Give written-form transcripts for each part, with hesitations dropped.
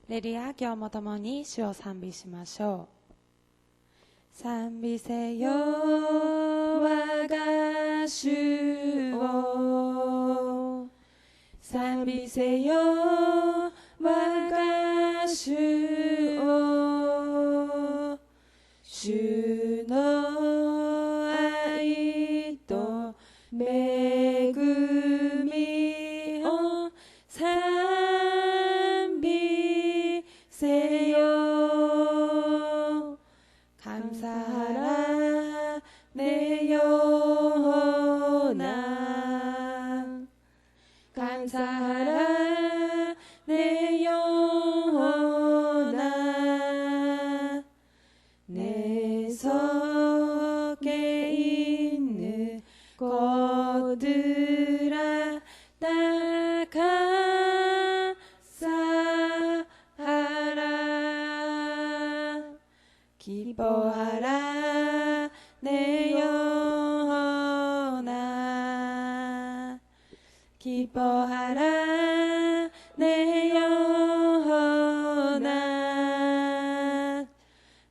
レリア、今日も共に主を賛美しましょう。賛美せよ我が主を、賛美せよ我が主を、主の愛と恵みを賛美せよ。감사하라네요 감사하라네요 내 속에 있는 것들아 다 감사하라. 기뻐하라 내 영혼아, 기뻐하라 내 영혼아.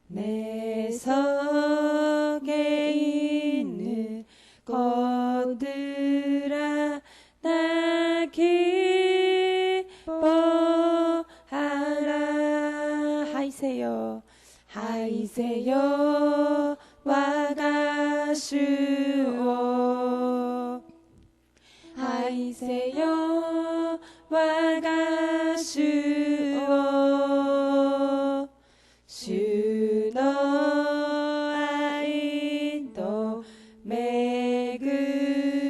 내 속에 있는 것들아 다 기뻐하라. 하이세요 하이세요我が主を, 하이세요我が主を. 주의愛と恵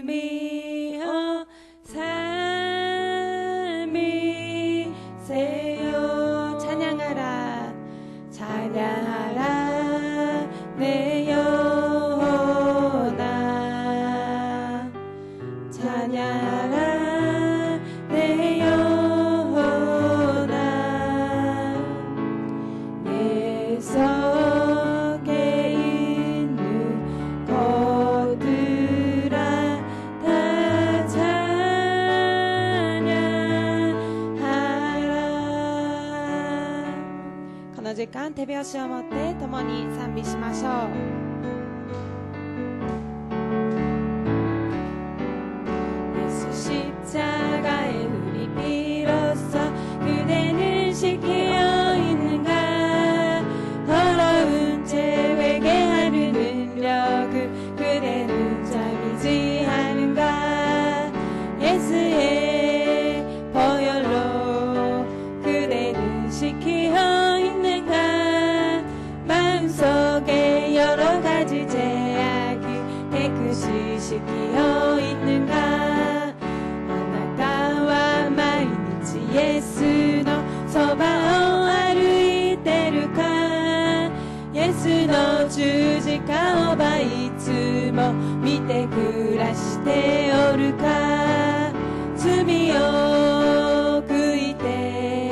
みを賛美せよ. 찬양하라 찬양하라 내 영혼아, 찬양하라 내 영혼아. 내 속에 있는 것들아 다 찬양하라. この時間手拍子を持って共に賛美しましょう。십자가의 우리 비로소 그대는 지키어 있는가. 더러운 죄 회개하는 능력을 그대는 잠이지 않은가. 예수의 보혈로 그대는 지키어 있는가. 마음속에 여러 가지 죄악이 깨끗이 지키어 있는가. イエスのそばを歩いてるか。イエスの十字架をばいつも見て暮らしておるか。罪を悔いて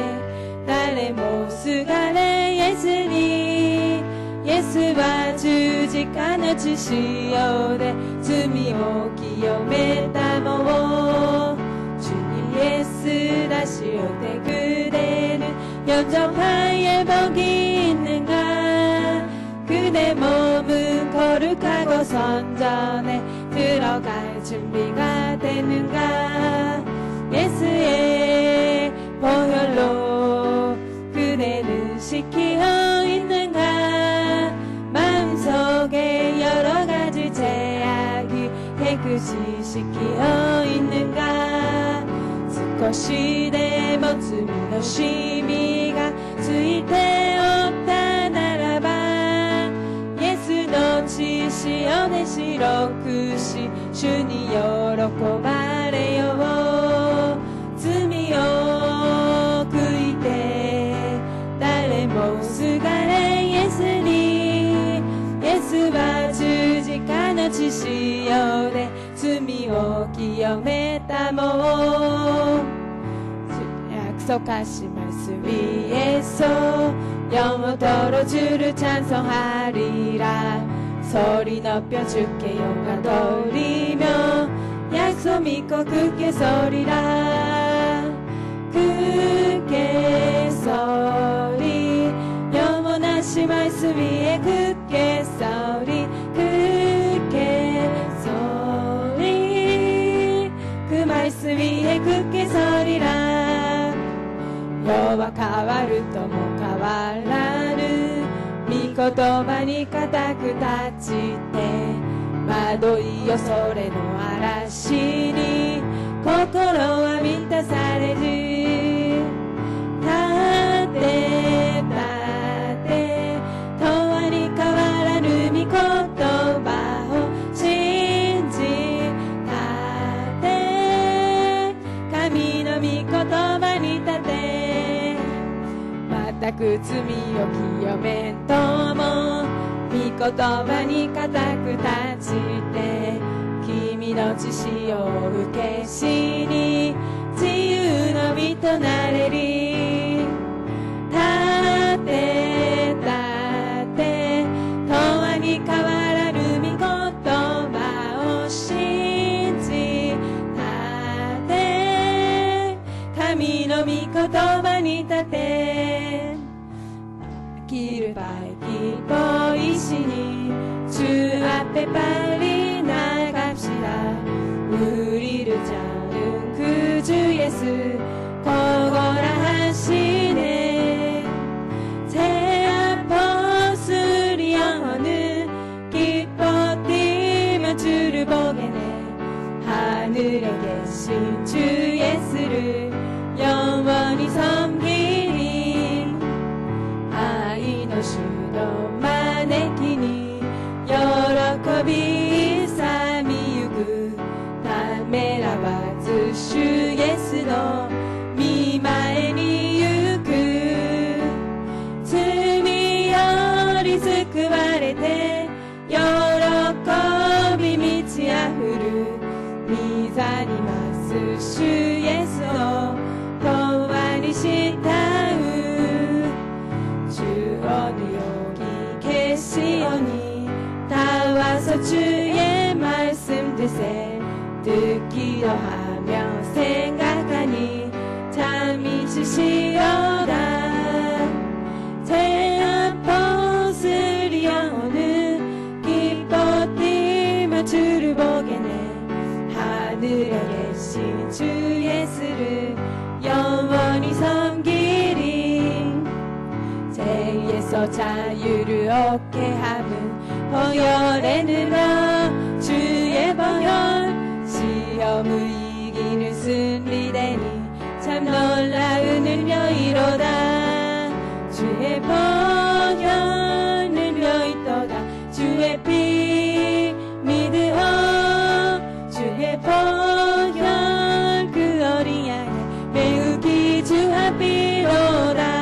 誰もすがれイエスに。イエスは十字架の血潮で罪を清めたもう。예수 다시 올 때 그대는 영접하에 복이 있는가. 그대 몸은 거룩하고 선전에 들어갈 준비가 되는가. 예수의 보혈로 그대는 지키어 있는가. 마음속에 여러 가지 죄악이 깨끗이 지키어 있는가. 少しでも罪のしみがついておったならば、イエスの血潮で白くし主に喜ばれよう。罪を悔いて誰もすがれイエスに。イエスは十字架の血潮で罪を清めたもう。 약속하신 말씀 위에서 영원토록 주를 찬송하리라. 소리 높여 주께 영광 돌리며 약속 믿고 굳게 서리라. 굳게 주소리 영원하신 말씀 위에 굳게 서리 굳게 서리 그 말씀 위에 굳게 서리라世は変わるとも変わらぬ御言葉に固く立ちて惑いよそれの嵐に心は満たされる立て立て永遠に変わらぬ御言葉を信じ立て神の御言葉に立て全く罪を清めんとも御言葉に固く立ちて君の血潮を受けしに自由の身となれり立て立て永遠に変わらぬ御言葉を信じ立て神の御言葉に立て길 밝기 보이시니 주 앞에 빨리 나갑시다 우리를 잡은 그 주 예수 거거라 하시네 제앞 벗으리 영혼은 기뻐 뛰며 주를 보게네 하늘에 계신 주 예수를 영원히 섬기니愛の主の招きに喜び勇みゆくためらわず主イエスの御前に行く罪より救われて喜び満ち溢る御座に増す主イエスを永遠に慕う주어느 여기 계시오니 다 와서 주의 말씀 드세 듣기도 하며 생각하니 잠이 주시오다 제앞 벗으리 영혼은 기뻐 뛰며 주를 보게네 하늘에 계신 주 예수를 영원히 섬기리 죄에서 자유를 얻게 함은 보혈에 늘어 주의 보혈 시험을 이기는 승리되니 참 놀라운 은혜이로다 주의 보혈 능력있도다 주의 피 믿으어 주의 보혈 그 어린 양을 매우 귀중한 피로다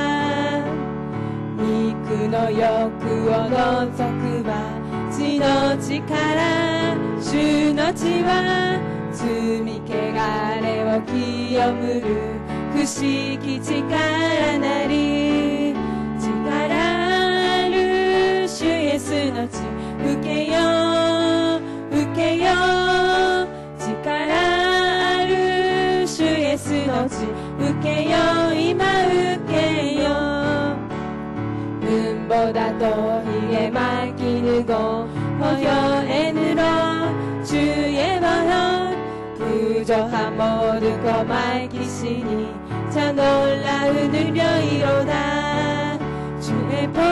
の欲を除くは血の力主の血は罪汚れを清むる不思議力なり力ある主イエスの血受けよ受けよ力ある主イエスの血受けよ今受けよ은보다도 이에 맡기는고 보혈에늘어 주의 보혈 부조한 모든 거 맡기시니 참 놀라운 은혜이로다 주의 보혈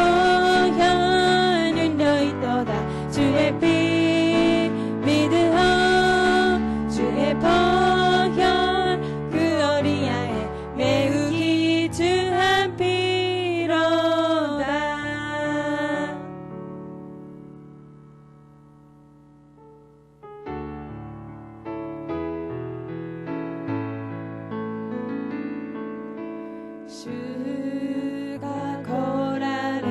능력있도다 주의 피 믿으어 주의 보혈 그 어린 양의 매우 귀중한 피로다 주가 고라를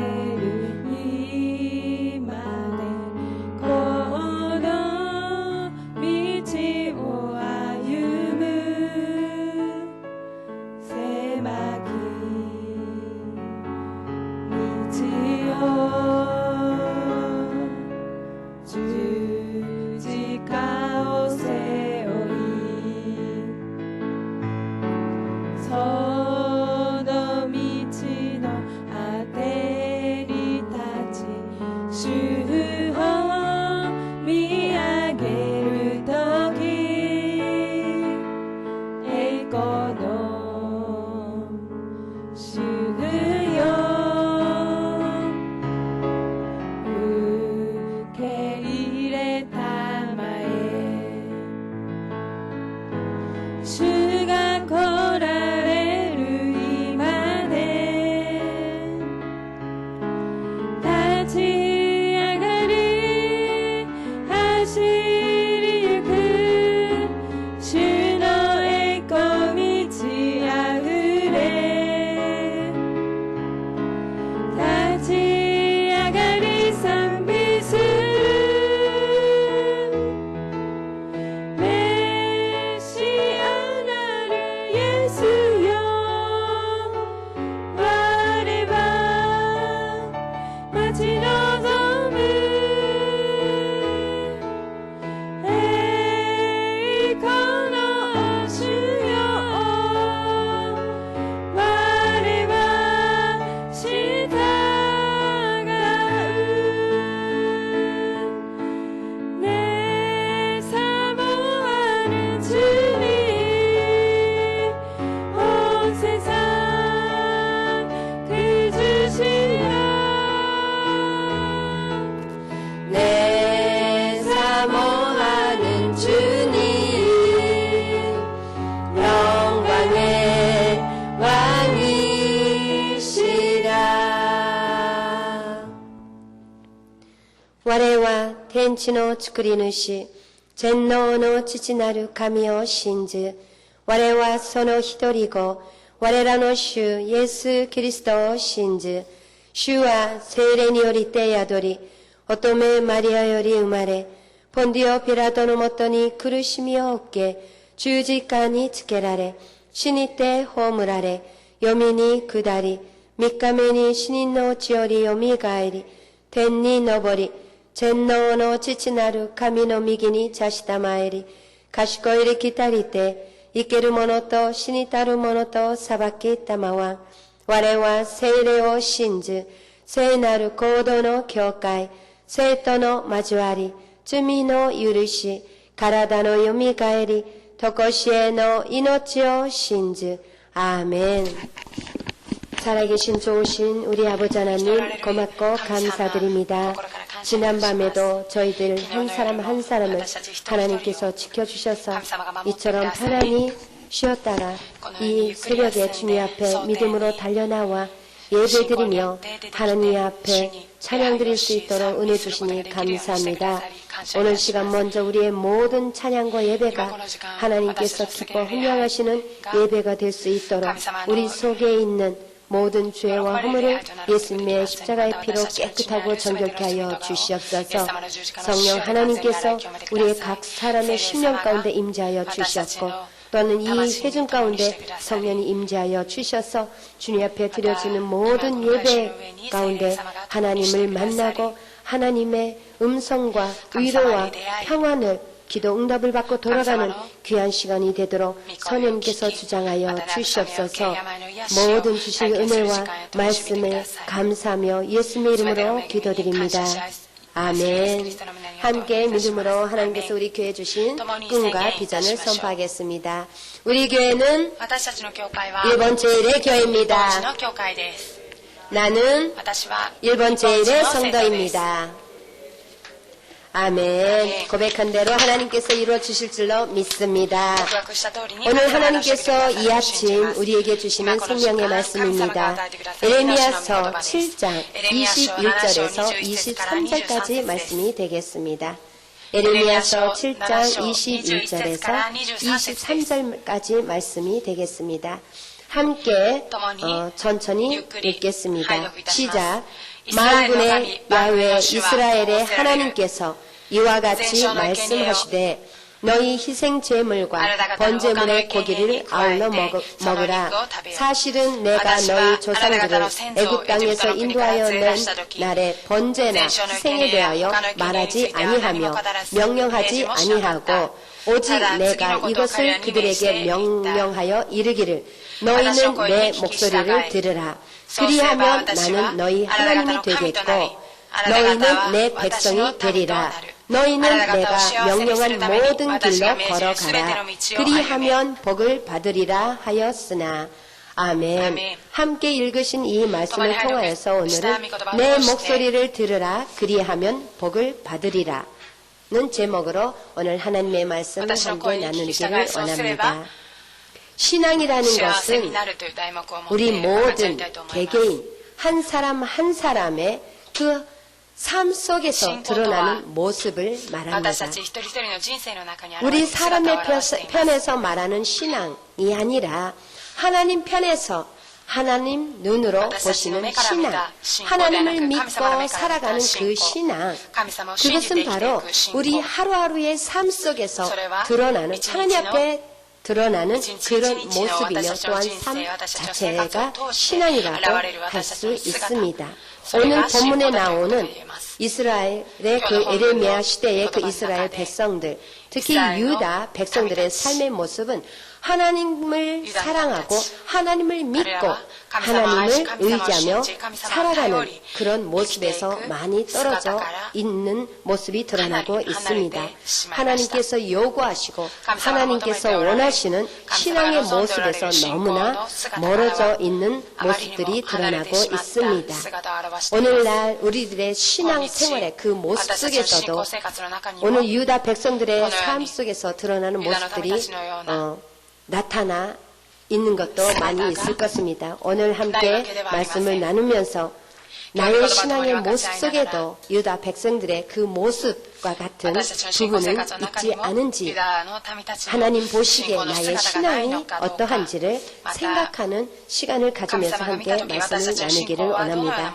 我は天地の作り主、全能の父なる神を信ず。我はその一人子、我らの主イエス・キリストを信ず。主は聖霊によりて宿り、乙女マリアより生まれ、ポンディオ・ピラトのもとに苦しみを受け、十字架につけられ、死にて葬られ、読みに下り、三日目に死人のうちよりよみがえり、天に昇り、全能の父なる神の右に座したまえり、賢いりきたりて、生ける者と死にたる者と裁きたまわん。我は聖霊を信ず、聖なる行動の教会、聖徒の交わり、罪の許し、体のよみがえり、とこしえの命を信ず。아멘. 살아계신 좋으신 우리 아버지 하나님 고맙고 감사드립니다. 지난밤에도 저희들 한 사람 한 사람을 하나님께서 지켜주셔서 이처럼 편안히 쉬었다가 이 새벽에 주님 앞에 믿음으로 달려나와 예배드리며 하나님 앞에 찬양 드릴 수 있도록 은혜 주시니 감사합니다. 오늘 시간 먼저 우리의 모든 찬양과 예배가 하나님께서 기뻐 훈련하시는 예배가 될 수 있도록 우리 속에 있는 모든 죄와 허물을 예수님의 십자가의 피로 깨끗하고 정결케 하여 주시옵소서. 성령 하나님께서 우리의 각 사람의 심령 가운데 임재하여 주셨고 또는 이 회중 가운데 성령이 임재하여 주셔서 주님 앞에 드려지는 모든 예배 가운데 하나님을 만나고 하나님의 음성과 위로와 평안을 기도 응답을 받고 돌아가는 귀한 시간이 되도록 성령께서 주장하여 주시옵소서. 모든 주신 은혜와 말씀에 감사하며 예수님의 이름으로 기도드립니다. 아멘. 함께 믿음으로 하나님께서 우리 교회에 주신 꿈과 비전을 선포하겠습니다. 우리 교회는 일본 제1의 교회입니다. 나는 일본 제1의 성도입니다. 아멘. 고백한 대로 하나님께서 이루어 주실 줄로 믿습니다. 오늘 하나님께서 이 아침 우리에게 주시는 생명의 말씀입니다. 에레미야서 7장 21절에서 23절까지 말씀이 되겠습니다. 에레미야서 7장 21절에서 23절까지 말씀이 되겠습니다. 함께 천천히 읽겠습니다. 시작. 만군의 야훼 이스라엘의 하나님께서 이와 같이 말씀하시되 너희 희생 제물과 번제물의 고기를 아울러 먹으라. 사실은 내가 너희 조상들을 애굽 땅에서 인도하여 낸 날에 번제나 희생에 대하여 말하지 아니하며 명령하지 아니하고 오직 내가 이것을 그들에게 명령하여 이르기를 너희는 내 목소리를 들으라. 그리하면 나는 너희 하나님이 되겠고 너희는 내 백성이 되리라. 너희는 내가 명령한 모든 길로 걸어가라. 그리하면 복을 받으리라 하였으나. 아멘. 함께 읽으신 이 말씀을 통하여서 오늘은 내 목소리를 들으라. 그리하면 복을 받으리라 는 제목으로 오늘 하나님의 말씀을 함께 나누기를 원합니다. 신앙이라는 것은 우리 모든 개개인 한 사람 한 사람의 그 삶 속에서 드러나는 모습을 말합니다. 우리 사람의 편에서 말하는 신앙이 아니라 하나님 편에서 하나님 눈으로 보시는 신앙, 하나님을 믿고 살아가는 그 신앙, 그것은 바로 우리 하루하루의 삶 속에서 드러나는 하나님 앞에 드러나는 그런 모습이며 또한 삶 자체가 신앙이라고 할 수 있습니다. 오늘 본문에 나오는 이스라엘의 그 에레미야 시대의 그 이스라엘 백성들, 특히 유다 백성들의 삶의 모습은 하나님을 사랑하고 하나님을 믿고 하나님을 의지하며 살아가는 그런 모습에서 많이 떨어져 있는 모습이 드러나고 있습니다. 하나님께서 요구하시고 하나님께서 원하시는 신앙의 모습에서 너무나 멀어져 있는 모습들이 드러나고 있습니다. 오늘날 우리들의 신앙 생활의 그 모습 속에서도 오늘 유다 백성들의 삶 속에서 드러나는 모습들이 나타나 있는 것도 많이 있을 것입니다. 오늘 함께 말씀을 나누면서 나의 신앙의 모습 속에도 유다 백성들의 그 모습과 같은 부분은 있지 않은지 하나님 보시기에 나의 신앙이 어떠한지를 생각하는 시간을 가지면서 함께 말씀을 나누기를 원합니다.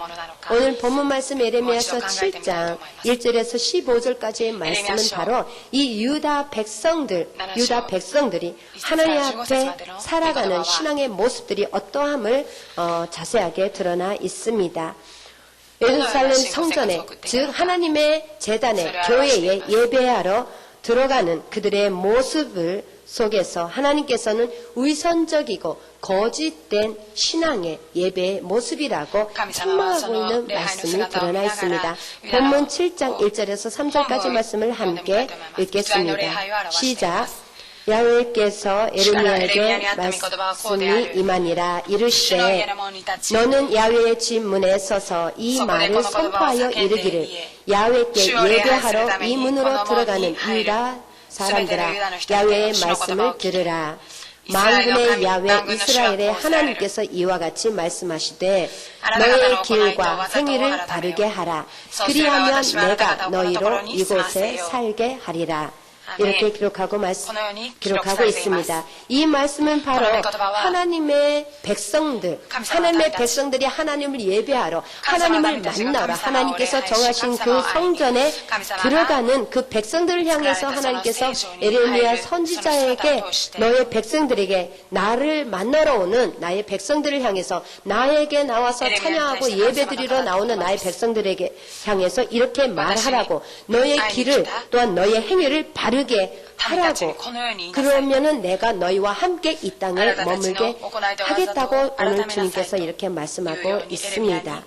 오늘 본문 말씀 에레미야서 7장 1절에서 15절까지의 말씀은 바로 이 유다 백성들이 하나님 앞에 살아가는 신앙의 모습들이 어떠함을 자세하게 드러나 있습니다. 예루살렘 성전에, 즉 하나님의 제단에, 교회에 예배하러 들어가는 그들의 모습을 속에서 하나님께서는 위선적이고 거짓된 신앙의 예배의 모습이라고 책망하고 있는 말씀이 드러나 있습니다. 본문 7장 1절에서 3절까지 말씀을 함께 읽겠습니다. 시작. 야훼께서 에레미야에게 말씀이 임하니라. 이르시되 너는 야훼의 집 문에 서서 이 말을 선포하여 이르기를 야훼께 예배하러 이 문으로 들어가는 유다 사람들아, 야훼의 말씀을 들으라. 만군의 야훼 이스라엘의 하나님께서 이와 같이 말씀하시되 너의 길과 행위를 바르게 하라. 그리하면 내가 너희로 이곳에 살게 하리라. 이렇게 기록하고 있습니다. 이 말씀은 바로 하나님의 백성들이 하나님을 예배하러, 하나님을 만나러 하나님께서 정하신 그 성전에 들어가는 그 백성들을 향해서 하나님께서 에레미야 선지자에게 너의 백성들에게 나를 만나러 오는 나의 백성들을 향해서 나에게 나와서 찬양하고 예배드리러 나오는 나의 백성들에게 향해서 이렇게 말하라고, 너의 길을 또한 너의 행위를 바르게 하라고, 그러면은 내가 너희와 함께 이 땅에 머물게 하겠다고 오늘 주님께서 이렇게 말씀하고 있습니다.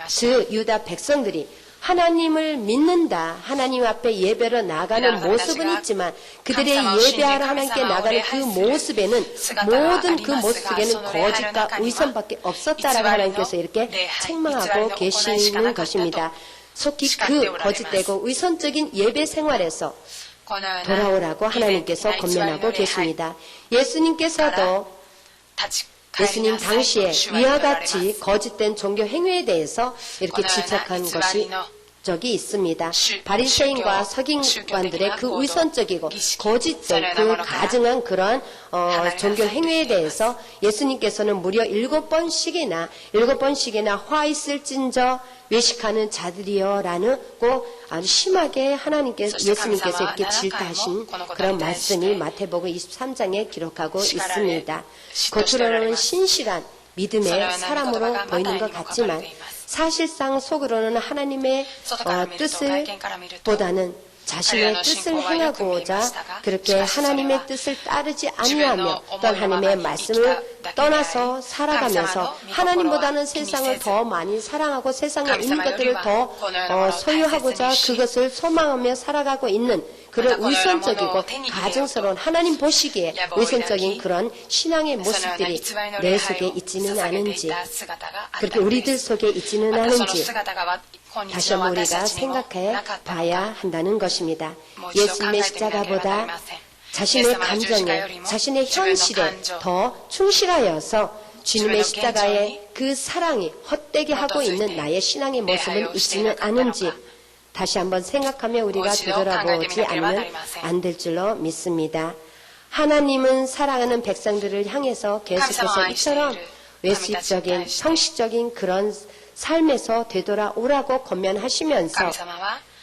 즉 유다 백성들이 하나님을 믿는다, 하나님 앞에 예배로 나가는 모습은 있지만 그들의 예배하러 하나님께 나가는 그 모습에는, 모든 그 모습 속에는 거짓과 위선밖에 없었다라고 하나님께서 이렇게 책망하고 계시는 것입니다. 속히 그 거짓되고 위선적인 예배 생활에서 돌아오라고 하나님께서 권면하고 계십니다. 예수님께서도 예수님 당시에 이와 같이 거짓된 종교 행위에 대해서 이렇게 지적한 것이 적이 있습니다. 바리새인과 서기관들의 그 위선적이고 거짓된 그 가증한 그런 종교 행위에 대해서 예수님께서는 무려 7번씩이나 화 있을진저 외식하는 자들이여라고 아주 심하게 예수님께서 이렇게 질타하신 그런 말씀이 마태복음 23장에 기록하고 있습니다. 겉으로는 신실한 믿음의 사람으로 보이는 것 같지만 사실상 속으로는 하나님의 뜻을 보다는 자신의 뜻을 행하고자 그렇게 하나님의 뜻을 따르지 아니하며 또 하나님의 말씀을 떠나서 살아가면서 하나님보다는 세상을 더 많이 사랑하고 세상에 있는 것들을 더 소유하고자 그것을 소망하며 살아가고 있는 그런 위선적이고 가증스러운, 하나님 보시기에 위선적인 그런 신앙의 모습들이 내 속에 있지는 않은지, 그렇게 우리들 속에 있지는 않은지 다시 한번 우리가 생각해 봐야 한다는 것입니다. 예수님의 십자가보다 자신의 감정에, 자신의 현실에 더 충실하여서 주님의 십자가의 그 사랑이 헛되게 하고 있는 나의 신앙의 모습은 있지는 않은지 다시 한번 생각하며 우리가 되돌아보지 않으면 안 될 줄로 믿습니다. 하나님은 사랑하는 백성들을 향해서 계속해서 이처럼 외식적인, 형식적인 그런 삶에서 되돌아오라고 권면하시면서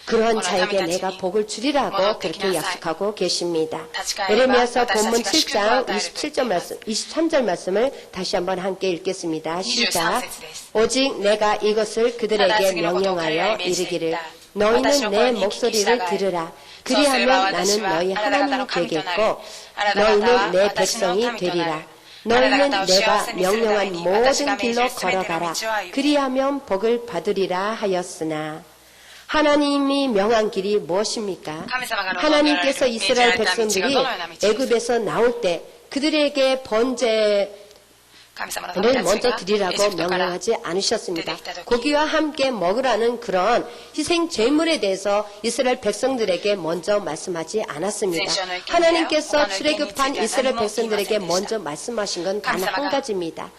그러한 자에게 내가 복을 주리라고 그렇게 약속하고 계십니다. 에레미야서 본문 7장 23절 말씀을 다시 한번 함께 읽겠습니다. 시작. 오직 내가 이것을 그들에게 명령하여 이르기를 너희는 내 목소리를 들으라. 그리하면 나는 너희 하나님이 되겠고 너희는 내 백성이 되리라. 너희는 내가 명령한 모든 길로 걸어가라. 그리하면 복을 받으리라 하였으나 하나님이 명한 길이 무엇입니까? 하나님께서 이스라엘 백성들이 애굽에서 나올 때 그들에게 번제를 먼저 드리라고 명령하지 않으셨습니다. 고기와 함께 먹으라는 그런 희생 제물에 대해서 이스라엘 백성들에게 먼저 말씀하지 않았습니다. 하나님께서 출애굽한 이스라엘 백성들에게 먼저 말씀하신 건 단 한 가지입니다.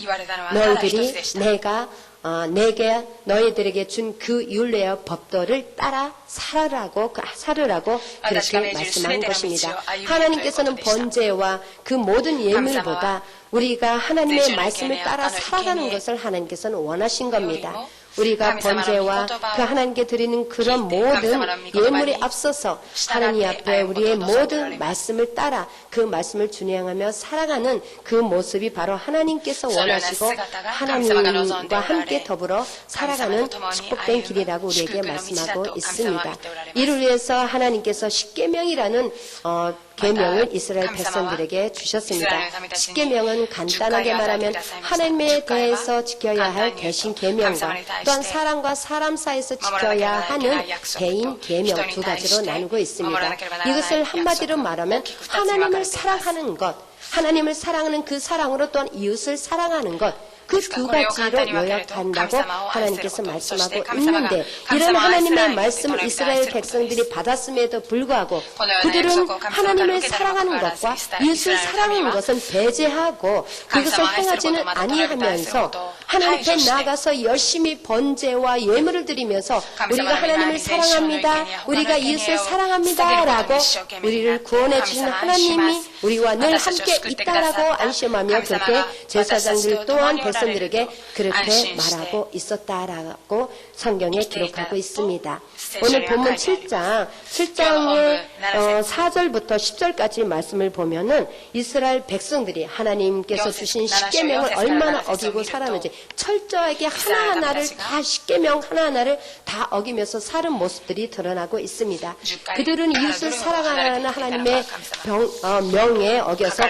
너희들이 내가 내게 너희들에게 준 그 율례와 법도를 따라 살으라고 그렇게 말씀한 것입니다. 하나님께서는 번제와 그 모든 예물보다 우리가 하나님의 말씀을 따라 살아가는 것을 하나님께서는 원하신 겁니다. 우리가 번제와 그 하나님께 드리는 그런 모든 예물에 앞서서 하나님 앞에 우리의 모든 말씀을 따라 그 말씀을 준행하며 살아가는 그 모습이 바로 하나님께서 원하시고 하나님과 함께 더불어 살아가는 축복된 길이라고 우리에게 말씀하고 있습니다. 이를 위해서 하나님께서 십계명이라는 계명을 이스라엘 백성들에게 주셨습니다. 십계명은 간단하게 말하면 하나님에 대해서 지켜야 할 대신 계명과 또한 사람과 사람 사이에서 지켜야 하는 대인 계명 두 가지로 나누고 있습니다. 이것을 한마디로 말하면 하나님을 사랑하는 것, 하나님을 사랑하는 그 사랑으로 또한 이웃을 사랑하는 것, 그 두 가지로 요약한다고 하나님께서 말씀하고 있는데 이런 하나님의 말씀을 이스라엘 백성들이 받았음에도 불구하고 그들은 하나님을 사랑하는 것과 이웃을 사랑하는 것은 배제하고 그것을 행하지는 아니하면서 하나님 앞에 나가서 열심히 번제와 예물을 드리면서 우리가 하나님을 사랑합니다, 우리가 이웃을 사랑합니다 라고 우리를 구원해 주신 하나님이 우리와 늘 함께 있다라고 안심하며 그렇게 제사장들 또한 백성들에게 그렇게 말하고 있었다라고 성경에 기록하고 있습니다. 오늘 본문 7장의 4절부터 10절까지 말씀을 보면은 이스라엘 백성들이 하나님께서 주신 십계명을 얼마나 어기고 살았는지 철저하게 하나하나를 다 십계명 하나하나를 다 어기면서 사는 모습들이 드러나고 있습니다. 그들은 이웃을 사랑하라는 하나님의 명에 어겨서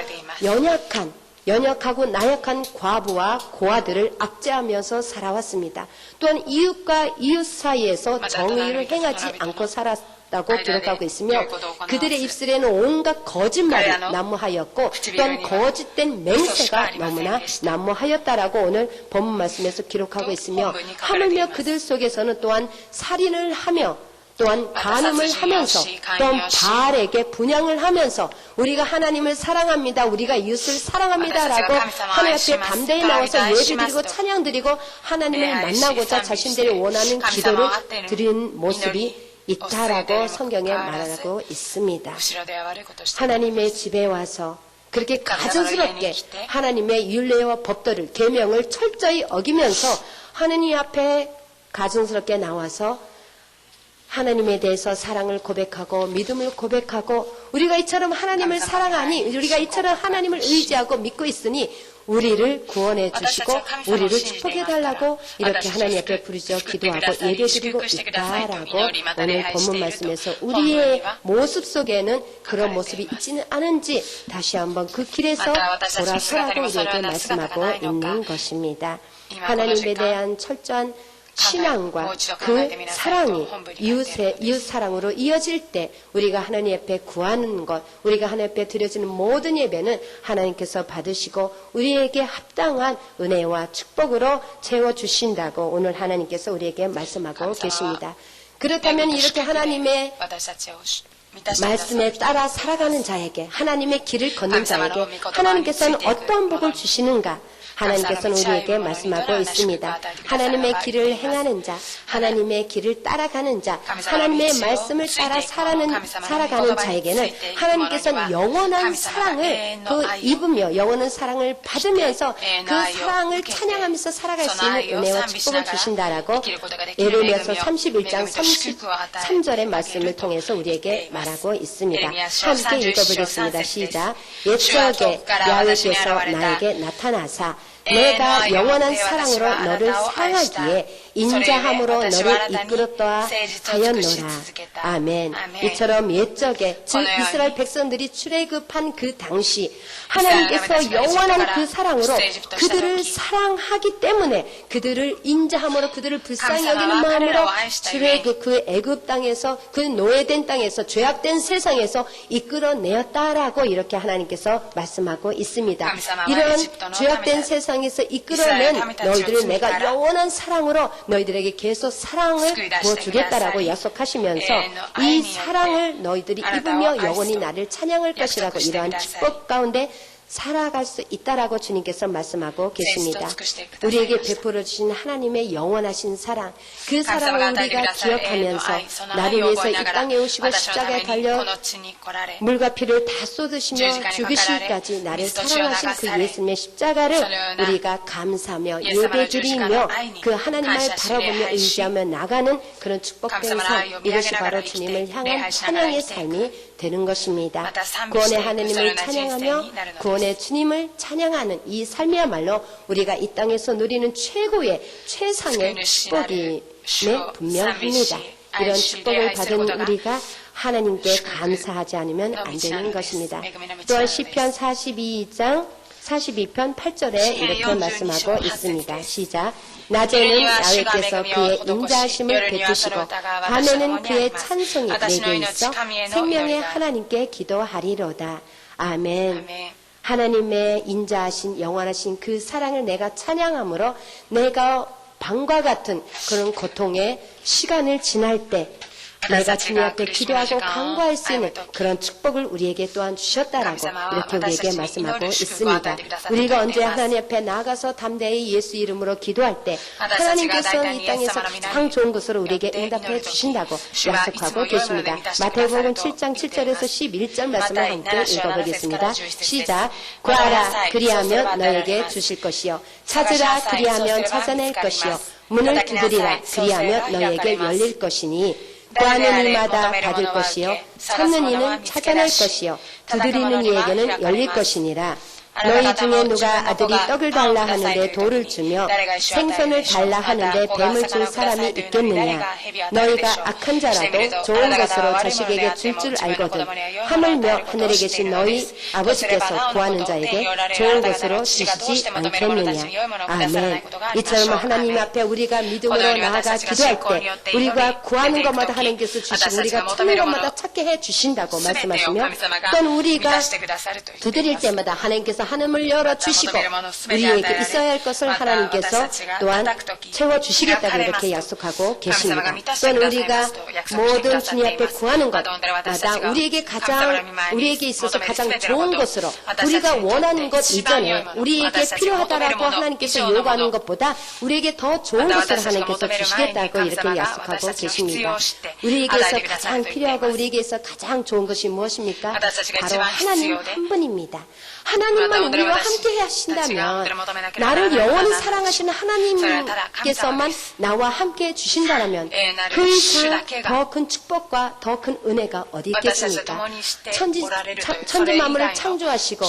연약하고 나약한 과부와 고아들을 압제하면서 살아왔습니다. 또한 이웃과 이웃 사이에서 정의를 행하지 않고 살았다고 기록하고 있으며 그들의 입술에는 온갖 거짓말이 난무하였고 또한 거짓된 맹세가 너무나 난무하였다라고 오늘 본문 말씀에서 기록하고 있으며 하물며 그들 속에서는 또한 살인을 하며 또한 간음을 하면서 또한 바알에게 분향을 하면서 우리가 하나님을 사랑합니다, 우리가 이웃을 사랑합니다라고 하나님 앞에 담대히 나와서 예배드리고 찬양드리고 하나님을 만나고자 자신들이 원하는 기도를 드린 모습이 있다라고 성경에 말하고 있습니다. 하나님의 집에 와서 그렇게 가증스럽게 하나님의 율례와 법도를 계명을 철저히 어기면서 하나님 앞에 가증스럽게 나와서 하나님에 대해서 사랑을 고백하고 믿음을 고백하고 우리가 이처럼 하나님을 사랑하니 우리가 이처럼 하나님을 의지하고 믿고 있으니 우리를 구원해 주시고 우리를 축복해 달라고 이렇게 하나님 앞에 부르짖어 기도하고 예배드리고 있다라고 오늘 본문 말씀에서 우리의 모습 속에는 그런 모습이 있지는 않은지 다시 한번 그 길에서 돌아서라고 우리에게 말씀하고 있는 것입니다. 하나님에 대한 철저한 신앙과 그 사랑이 이웃 사랑으로 이어질 때 우리가 하나님 앞에 구하는 것, 우리가 하나님 앞에 드려지는 모든 예배는 하나님께서 받으시고 우리에게 합당한 은혜와 축복으로 채워주신다고 오늘 하나님께서 우리에게 말씀하고 계십니다. 그렇다면 이렇게 하나님의 말씀에 따라 살아가는 자에게 하나님의 길을 걷는 자에게 하나님께서는 어떠한 복을 주시는가? 하나님께서는 우리에게 말씀하고 있습니다. 하나님의 길을 행하는 자, 하나님의 길을 따라가는 자, 하나님의 말씀을 따라 살아가는 자에게는 하나님께서는 영원한 사랑을 입으며 영원한 사랑을 받으면서 그 사랑을 찬양하면서 살아갈 수 있는 은혜와 축복을 주신다라고 예레미야서 31장 33절의 말씀을 통해서 우리에게 말하고 있습니다. 함께 읽어보겠습니다. 시작. 옛적에 야훼께서 나에게 나타나사 내가 영원한 사랑으로 너를 사랑하기에 인자함으로 너를 이끌었다 하였노라. 아멘. 이처럼 옛적에 즉 이스라엘 백성들이 출애굽한 그 당시 하나님께서 영원한 그 사랑으로 그들을 사랑하기 때문에 그들을 인자함으로 그들을 불쌍히 여기는 마음으로 출애굽 그 애굽 땅에서 그 노예된 땅에서 죄악된 세상에서 이끌어내었다라고 이렇게 하나님께서 말씀하고 있습니다. 이런 죄악된 세상에서 이끌어낸 너희들을 내가 영원한 사랑으로 너희들에게 계속 사랑을 부어주겠다라고 약속하시면서 이 사랑을 너희들이 입으며 영원히 나를 찬양할 것이라고 이러한 축복 가운데 살아갈 수 있다라고 주님께서 말씀하고 계십니다. 誠実を尽くしてくださいました。 우리에게 베풀어 주신 하나님의 영원하신 사랑, 그 사랑을 우리가 기억하면서 나를 위해서 이 땅에 오시고 십자가에 달려 물과 피를 다 쏟으시며 죽으시기까지 나를 사랑하신 그 예수님의 십자가를 우리가 감사하며 예배드리며 그 하나님을 바라보며 의지하며 나가는 그런 축복된 삶, 이것이 바로 주님을 향한 찬양의 삶이 되는 것입니다. 구원의 하나님을 찬양하며 구원의 주님을 찬양하는 이 삶이야말로 우리가 이 땅에서 누리는 최고의 최상의 축복임에 분명합니다. 이런 축복을 받은 우리가 하나님께 감사하지 않으면 안 되는 것입니다. 또한 시편 42장 42편 8절에 이렇게 말씀하고 있습니다. 시작. 낮에는 야훼께서 그의 인자하심을 베푸시고 밤에는 그의 찬송이 내게 있어 생명의 하나님께 기도하리로다. 아멘. 하나님의 인자하신 영원하신 그 사랑을 내가 찬양함으로 내가 밤과 같은 그런 고통의 시간을 지날 때 내가 주님 앞에 기도하고 간구할 수 있는 그런 축복을 우리에게 또한 주셨다라고 이렇게 우리에게 말씀하고 있습니다. 우리가 언제 하나님 앞에 나가서 담대히 예수 이름으로 기도할 때 하나님께서는 이 땅에서 가장 좋은 것으로 우리에게 응답해 주신다고 약속하고 계십니다. 마태복음 7장 7절에서 11절 말씀을 함께 읽어보겠습니다. 시작. 구하라 그리하면 너에게 주실 것이요 찾으라 그리하면 찾아낼 것이요 문을 두드리라 그리하면 너에게 열릴 것이니 구하는 이마다 받을 것이요 찾는 이는 찾아낼 것이요 두드리는 이에게는 열릴 것이니라. 너희 중에 누가 아들이 떡을 달라 하는데 돌을 주며 생선을 달라 하는데 뱀을 줄 사람이 있겠느냐. 너희가 악한 자라도 좋은 것으로 자식에게 줄 줄 알거든 하물며 하늘에 계신 너희 아버지께서 구하는 자에게 좋은 것으로 주시지 않겠느냐. 아멘. 이처럼 하나님 앞에 우리가 믿음으로 나아가 기도할 때 우리가 구하는 것마다 하나님께서 주시고 우리가 찾는 것마다 찾게 해 주신다고 말씀하시며 또한 우리가 두드릴 때마다 하나님께서 하늘을 열어주시고 우리에게 있어야 할 것을 하나님께서 또한 채워주시겠다고 이렇게 약속하고 계십니다. 또한 우리가 모든 주님 앞에 구하는 것마다 우리에게 있어서 가장 좋은 것으로 우리가 원하는 것 이전에 우리에게 필요하다라고 하나님께서 요구하는 것보다 우리에게 더 좋은 것을 하나님께서 주시겠다고 이렇게 약속하고 계십니다. 우리에게서 가장 필요하고 우리에게서 가장 좋은 것이 무엇입니까? 바로 하나님 한 분입니다. 하나님만 우리와 함께 하신다면 나를 영원히 사랑하시는 하나님께서만 나와 함께 해주신다면 그 이상 더 큰 축복과 더 큰 은혜가 어디 있겠습니까? 천지 만물을 창조하시고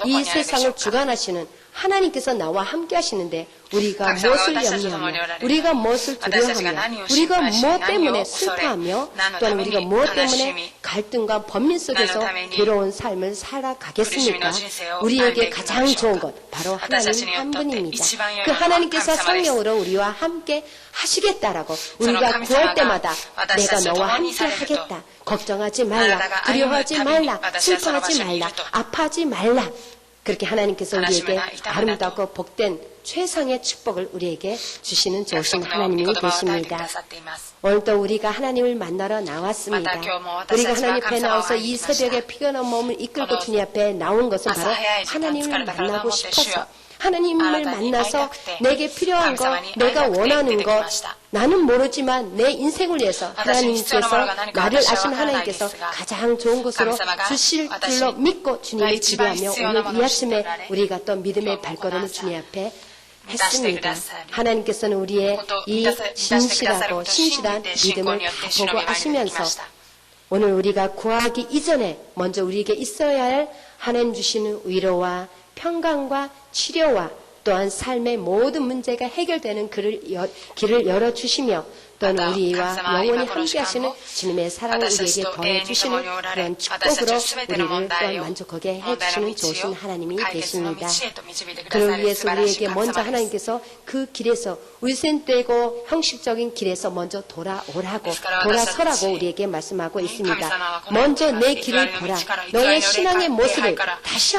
이 세상을 주관하시는 하나님께서 나와 함께 하시는데 우리가 무엇을 염려하며 우리가 무엇을 두려워하며 우리가 무엇 때문에 슬퍼하며 또는 우리가 무엇 때문에 갈등과 번민 속에서 괴로운 삶을 살아가겠습니까? 우리에게 가장 좋은 것 바로 하나님 한 분입니다. 그 하나님께서 성령으로 우리와 함께 하시겠다라고 우리가 구할 때마다 내가 너와 함께 하겠다. 걱정하지 말라. 두려워하지 말라. 슬퍼하지 말라. 아파하지 말라. 그렇게 하나님께서 우리에게 아름답고 복된 최상의 축복을 우리에게 주시는 좋으신 하나님이 되십니다. 오늘도 우리가 하나님을 만나러 나왔습니다. 우리가 하나님 앞에 나와서 이 새벽에 피곤한 몸을 이끌고 주님 앞에 나온 것은 바로 하나님을 만나고 싶어서 하나님을 만나서 내게 필요한 것, 내가 원하는 것, 나는 모르지만 내 인생을 위해서 하나님께서 나를 아시는 하나님께서 가장 좋은 것으로 주실 줄로 믿고 주님을 기대하며 오늘 이 아침에 우리가 또 믿음의 발걸음을 주님 앞에 했습니다. 하나님께서는 우리의 이 진실하고 신실한 믿음을 다 보고 아시면서 오늘 우리가 구하기 이전에 먼저 우리에게 있어야 할 하나님 주시는 위로와 평강과 치료와 또한 삶의 모든 문제가 해결되는 길을 열어주시며 또한 우리와 영원히 함께 하시는 주님의 사랑을 우리에게 더해주시는 그런 축복으로 우리를 또한 만족하게 해주시는 좋으신 하나님이 되십니다. 그를 위해서 우리에게 먼저 하나님께서 그 길에서 위선되고 형식적인 길에서 먼저 돌아오라고 돌아서라고 우리에게 말씀하고 있습니다. 먼저 내 길을 보라. 너의 신앙의 모습을 다시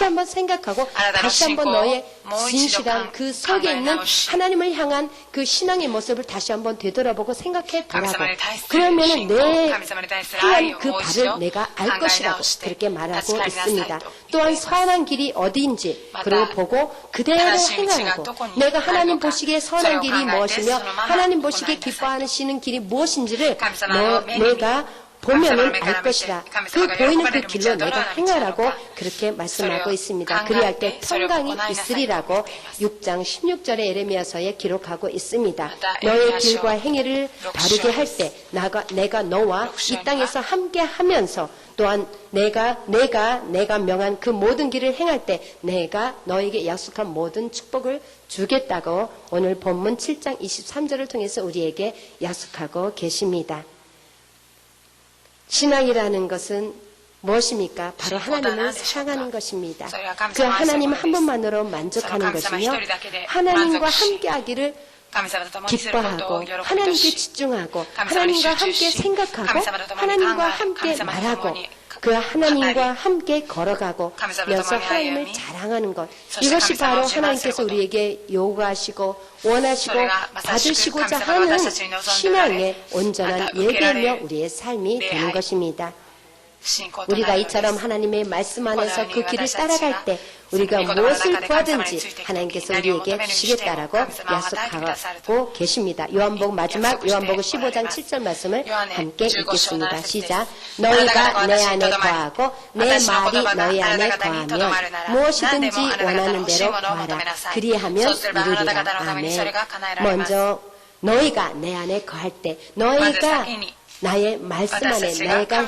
한번 생각하고 다시 한번 너의 진실한 그 속에 있는 하나님을 향한 그 신앙의 모습을 다시 한번 되돌아보라. 되돌아보고 생각해 보라고. 神様に対する 그러면은 信仰 내 神様に対する愛 행한 を 그 もう一度 발을 내가 알 考え 것이라고 直して 그렇게 말하고 立ち返りなさい 있습니다. と 또한 言っています 선한 길이 어디인지 맞다. 그걸 보고 그대로 하나님의 행하라고. 위치가 어디니 내가 하나님 알고가. 보시기에 선한 길이 서로 무엇이며 강할 때 서로 하나님 마음을 보시기에 보고 기뻐하시는 길이 무엇인지를 감사마로 내가 보면은 감사마로 알 것이다. 그 감사마로 보이는 그 감사마로 길로 내가 감사마로 행하라고 감사마로 그렇게 말씀하고 서로 있습니다. 강할 그리할 때 때 서로 평강이 보고 있으리라고 나이나사 6장 16절의 에레미야서에 기록하고 있습니다. 맞다. 너의 에레미야서 길과 행위를 바르게 할 때 내가 너와 이 록션이가 땅에서 함께 하면서 또한 내가 명한 그 모든 길을 행할 때 내가 너에게 약속한 모든 축복을 주겠다고 오늘 본문 7장 23절을 통해서 우리에게 약속하고 계십니다. 신앙이라는 것은 무엇입니까? 바로 하나님을 사랑하는 것입니다. 그 하나님 한 분만으로 만족하는 것이며 하나님과 함께하기를 神様と共にすることを 기뻐하고 喜びと 하나님께 し 집중하고 神様に 하나님과 集中 함께 し 생각하고 神様と共に 하나님과 考え 함께 神様と 말하고 共に 그 하나님과 함께 걸어가고 神様と 그래서 共に 하나님을 歩み 자랑하는 것 そして 이것이 神様を 바로 自慢する 하나님께서 こと 우리에게 요구하시고 원하시고 それがまさしく 받으시고자 神様が 하는 私たちに望んでおられ 신앙의 온전한 また受けられる 예배며 우리의 삶이 내 되는 아이. 것입니다. 信仰となる 우리가 のです 이처럼 하나님의 말씀 안에서 그 길을 私たちが 따라갈 때 우리가 이 무엇을 나라의 구하든지 가치를 하나님께서 지킬 때 우리에게 나를 주시겠다라고 먹으면 약속하고 계십니다. 요한복음 마지막 요한복음 15장 7절 말씀을 함께 읽겠습니다. 시작. 너희가 내 안에 거하고 내 말이 너희 안에 거하면 무엇이든지 원하는 대로 구하라. 그리하면 이루리라. 아멘. 먼저 너희가 내 안에 거할 때 너희가 나의 말씀 안에 내가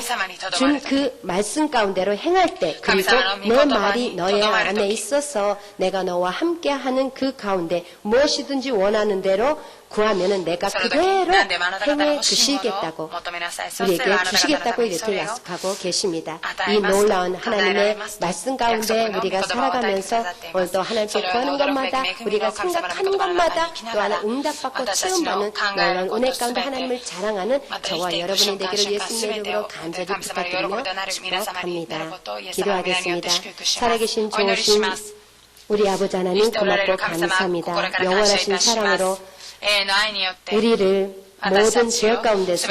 준 그 말씀 가운데로 행할 때 그리고 내 말이 너의 안에 있어서 내가 너와 함께하는 그 가운데 무엇이든지 원하는 대로 구하면은 내가 그대로 행해 주시겠다고 우리에게 주시겠다고 이렇게 약속하고 계십니다. 이 놀라운 하나님의 말씀 가운데 우리가 살아가면서 오늘도 하나님께 구하는 것마다 우리가 생각하는 것마다 또한 응답받고 체험받는 놀라운 은혜 가운데 하나님을 자랑하는 저와 여러분이 되기를 예수님의 이름으로 간절히 부탁드리며 축복합니다. 기도하겠습니다. 살아계신 좋으신 우리 아버지 하나님 고맙고 감사합니다. 영원하신 사랑으로 우리를 모든 죄 가운데서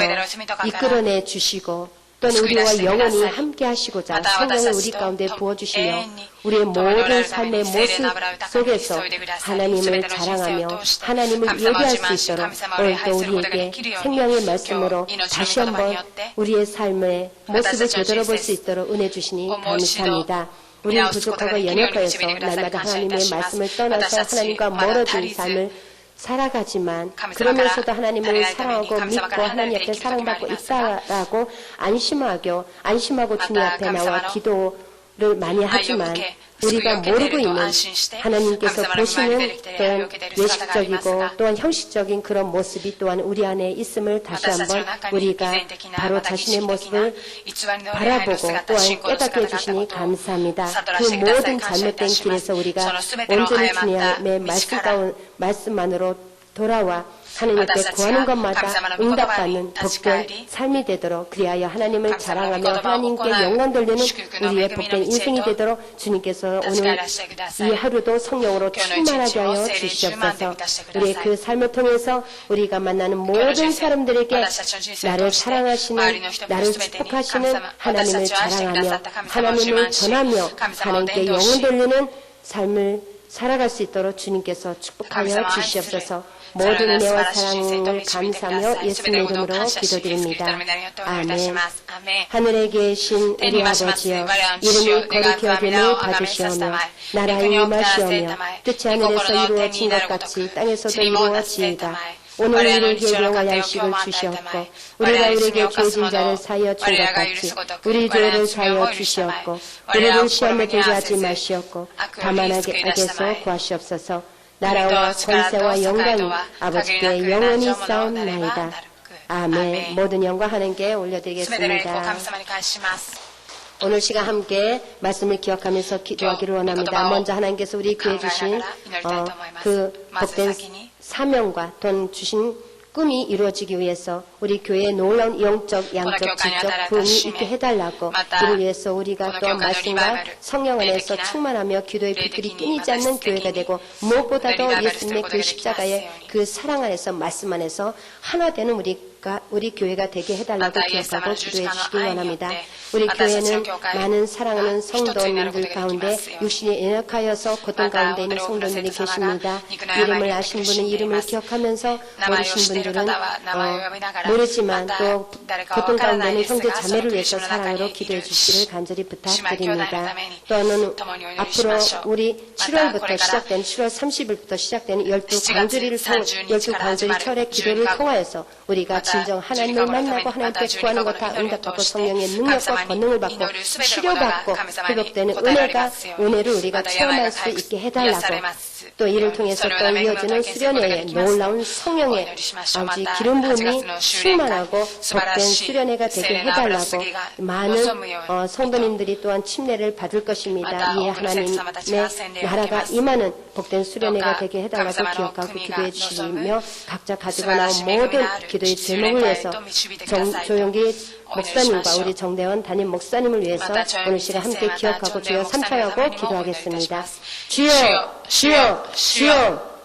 이끌어내 주시고 또는 우리와 영원히 함께 하시고자 성령을 우리 가운데 부어주시며 우리의 모든 삶의 모습 속에서 하나님을 자랑하며 하나님을 예배할 수 있도록 오늘도 우리에게 생명의 말씀으로 다시 한번 우리의 삶의 모습을 되돌아볼 수 있도록 은혜 주시니 감사합니다. 우리는 부족하고 연약하여서 날마다 하나님의 말씀을 떠나서 하나님과 멀어진 삶을 살아가지만 그러면서도 하나님을 사랑하고 믿고 하나님 앞에 사랑받고 있다라고 안심하고 주님 앞에 나와 기도를 많이 하지만 우리가 모르고 있는 하나님께서 보시는 또한 예식적이고 또한 형식적인 그런 모습이 또한 우리 안에 있음을 다시 한번 우리가 바로 자신의 모습을 바라보고 또한 깨닫게 해주시니 감사합니다. 그 모든 잘못된 길에서 우리가 온전히 주님의 말씀만으로 돌아와 하나님 앞에 구하는 것마다 응답받는 복된 삶이 되도록 그리하여 하나님을 자랑하며 하나님께 영광 돌리는 우리의 복된 인생이 되도록 주님께서 오늘 이 하루도 성령으로 충만하게 하여 주시옵소서. 우리의 그 삶을 통해서 우리가 만나는 모든 사람들에게 나를 사랑하시는 나를 축복하시는 하나님을 자랑하며 하나님을 전하며 하나님께 영혼 돌리는 삶을 살아갈 수 있도록 주님께서 축복하여 주시옵소서. 모든 은혜와 사랑을 감사하며 예수님의 이름으로 기도드립니다. 아멘. 하늘에 계신 우리 아버지여 이름이 거룩히 여김을 받으시오며 나라의 임하시오며 뜻이 하늘에서 이루어진 것 같이 땅에서도 이루어지이다. 오늘 우리에게 영화 양식을 주시옵고 우리가 우리에게 죄진 자를 사하여 준 것 같이 우리 죄를 사하여 주시옵고 우리를 시험에 들게 하지 마시옵고 다만 악에서 구하시옵소서. 나라와 권세와 영광이 아버지께 영원히 싸움나이다. 아멘. 모든 영광 하나님께 올려드리겠습니다. 오늘 시간 함께 말씀을 기억하면서 기도하기를 원합니다. 먼저 하나님께서 우리 교회 주신 그 복된 사명과 돈 주신 꿈이 이루어지기 위해서 우리 교회에 놀라운 영적, 양적, 질적 부흥이 있게 해달라고 이를 위해서 우리가 또 말씀과 성령 안에서 충만하며 기도의 불길이 끊이지 않는 교회가 되고 무엇보다도 예수님의 그 십자가의 그 사랑 안에서 말씀 안에서 하나 되는 우리 교회가 되게 해달라고 기억하고 기도해 주시기 원합니다. 우리 교회는 많은 사랑하는 성도님들 가운데 육신이 연약하여서 고통 가운데 있는 성도님들이 계십니다. 이름을 아시는 분은 이름을 기억하면서 모르신 분들은 모르지만 또 고통 가운데 있는 형제 자매를 위해서 사랑으로 기도해 주시기를 간절히 부탁드립니다. 또는 앞으로 우리 7월 30일부터 시작되는 12강주리 철의 기도를 통하여서 우리가 진정 하나님을 만나고 하나님께 구하는 것 다 응답받고 성령의 능력과 권능을 받고 치료받고 회복되는 은혜를 우리가 체험할 수 있게 해달라고 또 이를 통해서 또 이어지는 수련회에 놀라운 성령의 아버지 기름 부음이 충만하고 복된 수련회가 되게 해달라고 많은 성도님들이 또한 침례를 받을 것입니다. 이에 하나님의 나라가 임하는 복된 수련회가 되게 해달라고 기억하고 기도해 주시며 각자 가지고 나온 모든 기도의 제목을 위해서 조용기 목사님과 우리 정대원 담임 목사님을 위해서 오늘 시간 함께 기억하고 주여 삼창하고 기도하겠습니다. 주여 주여 주여.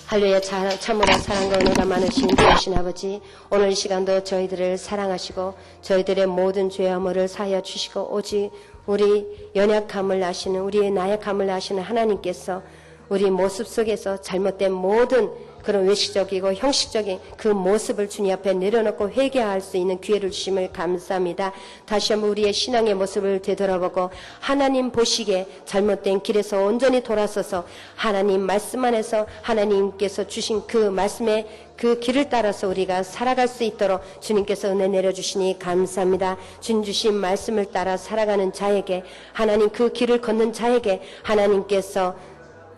할렐루야. 참으로 사랑과 은혜가 많으신 귀하신 아버지, 오늘 이 시간도 저희들을 사랑하시고 저희들의 모든 죄와 허물을 사하여 주시고 오직 우리 연약함을 아시는 우리의 나약함을 아시는 하나님께서 우리 모습 속에서 잘못된 모든 그런 외식적이고 형식적인 그 모습을 주님 앞에 내려놓고 회개할 수 있는 기회를 주심을 감사합니다. 다시 한번 우리의 신앙의 모습을 되돌아보고 하나님 보시기에 잘못된 길에서 온전히 돌아서서 하나님 말씀 안에서 하나님께서 주신 그 말씀의 그 길을 따라서 우리가 살아갈 수 있도록 주님께서 은혜 내려주시니 감사합니다. 주님 주신 말씀을 따라 살아가는 자에게 하나님 그 길을 걷는 자에게 하나님께서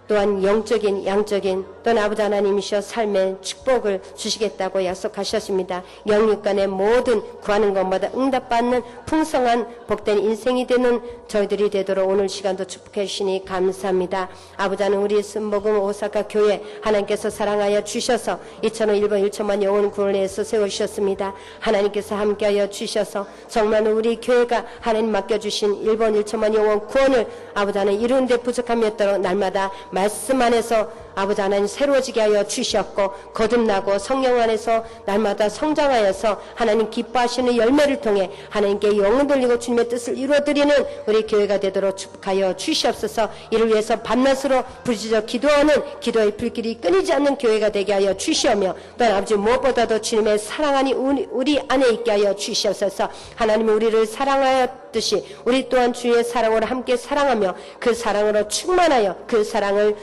또한 영적인 양적인 또는 아버지 하나님이시여 삶의 축복을 주시겠다고 약속하셨습니다. 영육간의 모든 구하는 것마다 응답받는 풍성한 복된 인생이 되는 저희들이 되도록 오늘 시간도 축복해 주시니 감사합니다. 아버지 하나님 우리 순복음 오사카 교회 하나님께서 사랑하여 주셔서 2000원 1번 1천만 영혼 구원에서 세우셨습니다. 하나님께서 함께하여 주셔서 정말 우리 교회가 하나님 맡겨주신 1번 1천만 영혼 구원을 아버지 하나님 이루는 데 부족함이 없도록 날마다 말씀 안에서 아버지 하나님 새로워지게 하여 주셨고 거듭나고 성령 안에서 날마다 성장하여서 하나님 기뻐하시는 열매를 통해 하나님께 영을 돌리고 주님의 뜻을 이루어드리는 우리 교회가 되도록 축복하여 주시옵소서. 이를 위해서 밤낮으로 부르짖어 기도하는 기도의 불길이 끊이지 않는 교회가 되게 하여 주시오며 또한 아버지 무엇보다도 주님의 사랑하니 우리 안에 있게 하여 주시옵소서. 하나님이 우리를 사랑하였듯이 우리 또한 주의 사랑으로 함께 사랑하며 그 사랑으로 충만하여 그 사랑을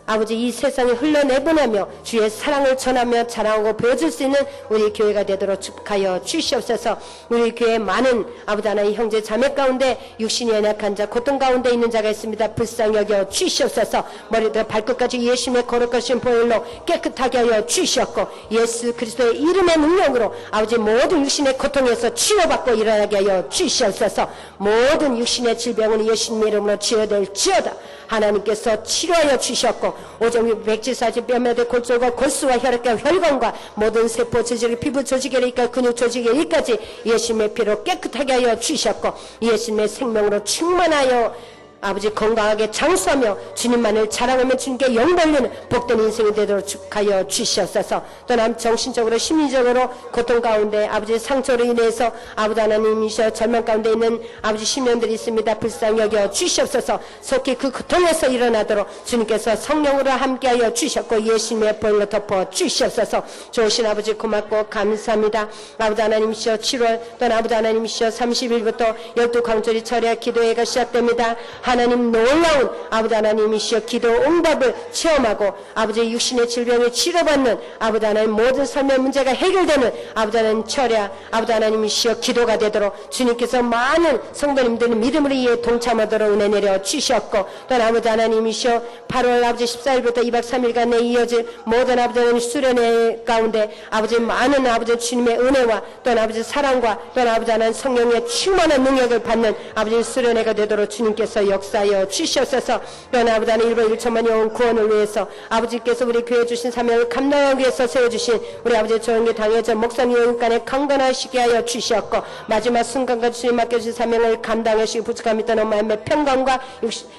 아버지 이 세상에 흘러내보내며 주의 사랑을 전하며 자랑하고 보여줄 수 있는 우리 교회가 되도록 축복하여 주시옵소서. 우리 교회에 많은 아버지 하나님 형제 자매 가운데 육신이 연약한 자 고통 가운데 있는 자가 있습니다. 불쌍히 여겨 주시옵소서. 머리부터 발끝까지 예수님의 거룩하신 보혈로 깨끗하게 하여 주시옵고 예수 그리스도의 이름의 능력으로 아버지 모든 육신의 고통에서 치료받고 일어나게 하여 주시옵소서. 모든 육신의 질병은 예수님의 이름으로 치료될지어다. 하나님께서 치료하여 주셨고 오종이 백지사지 뼈매대 골절과 골수와 혈액과 혈관과 모든 세포 조직 피부 조직에 이까 근육 조직에 이까지 예수님의 피로 깨끗하게 하여 주셨고 예수님의 생명으로 충만하여 아버지 건강하게 장수하며 주님만을 자랑하며 주님께 영벌리는 복된 인생이 되도록 축하여 주시옵소서. 또한 정신적으로 심리적으로 고통 가운데 아버지 상처로 인해서 아버지 하나님이셔 절망 가운데 있는 아버지 심령들이 있습니다. 불쌍히 여겨 주시옵소서. 속히 그 고통에서 일어나도록 주님께서 성령으로 함께하여 주셨고 예수님의 보혈로 덮어 주시옵소서. 좋으신 아버지 고맙고 감사합니다. 아버지 하나님이시여 7월 또한 아버지 하나님이시여 30일부터 12강조리 철야 기도회가 시작됩니다. 하나님 놀라운 아버지 하나님이시여 기도 응답을 체험하고 아버지 육신의 질병을 치료받는 아버지 하나님 모든 삶의 문제가 해결되는 아버지 하나님 철야 아버지 하나님이시여 기도가 되도록 주님께서 많은 성도님들의 믿음으로 이에 동참하도록 은혜 내려 주셨고 또한 아버지 하나님이시여 8월 아버지 14일부터 2박 3일간에 이어질 모든 아버지 하나님 수련회 가운데 아버지 많은 아버지 주님의 은혜와 또한 아버지 사랑과 또한 아버지 하나님 성령의 충만한 능력을 받는 아버지 수련회가 되도록 주님께서 역사하여 주시옵소서. 또한 아버지 하나님 일본 1천만 영 구원을 위해서 아버지께서 우리 교회 주신 사명을 감당하기 위해서 세워주신 우리 아버지의 조용히 당해져 목사님 영간에 강건하시게 하여 주시옵고 마지막 순간까지 주님 맡겨주신 사명을 감당하시고 부족함이 떠는 마음의 평강과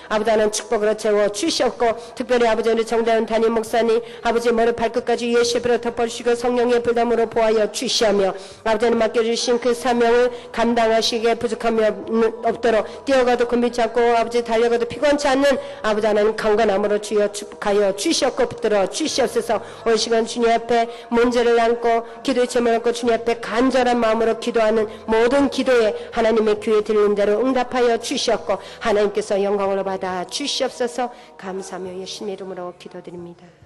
아버지 하나님 축복으로 채워 주시옵고 특별히 아버지 우리 정다운 담임 목사님 아버지의 머리 발끝까지 예수의 피로 덮어주시고 성령의 불담으로 보하여 주시하며 아버지 하나님 맡겨주신 그 사명을 감당하시기에 부족함이 없도록 뛰어가도 굶지 않고 아버지 달려가도 피곤치 않는 아버지 하나님 강건함으로 주여 축복하여 주시옵고 붙들어 주시옵소서. 올 시간 주님 앞에 문제를 안고 기도의 제목을 안고 주님 앞에 간절한 마음으로 기도하는 모든 기도에 하나님의 귀에 들리는 대로 응답하여 주시옵고 하나님께서 영광을 받아 주시옵소서. 감사하며 예수님 이름으로 기도드립니다.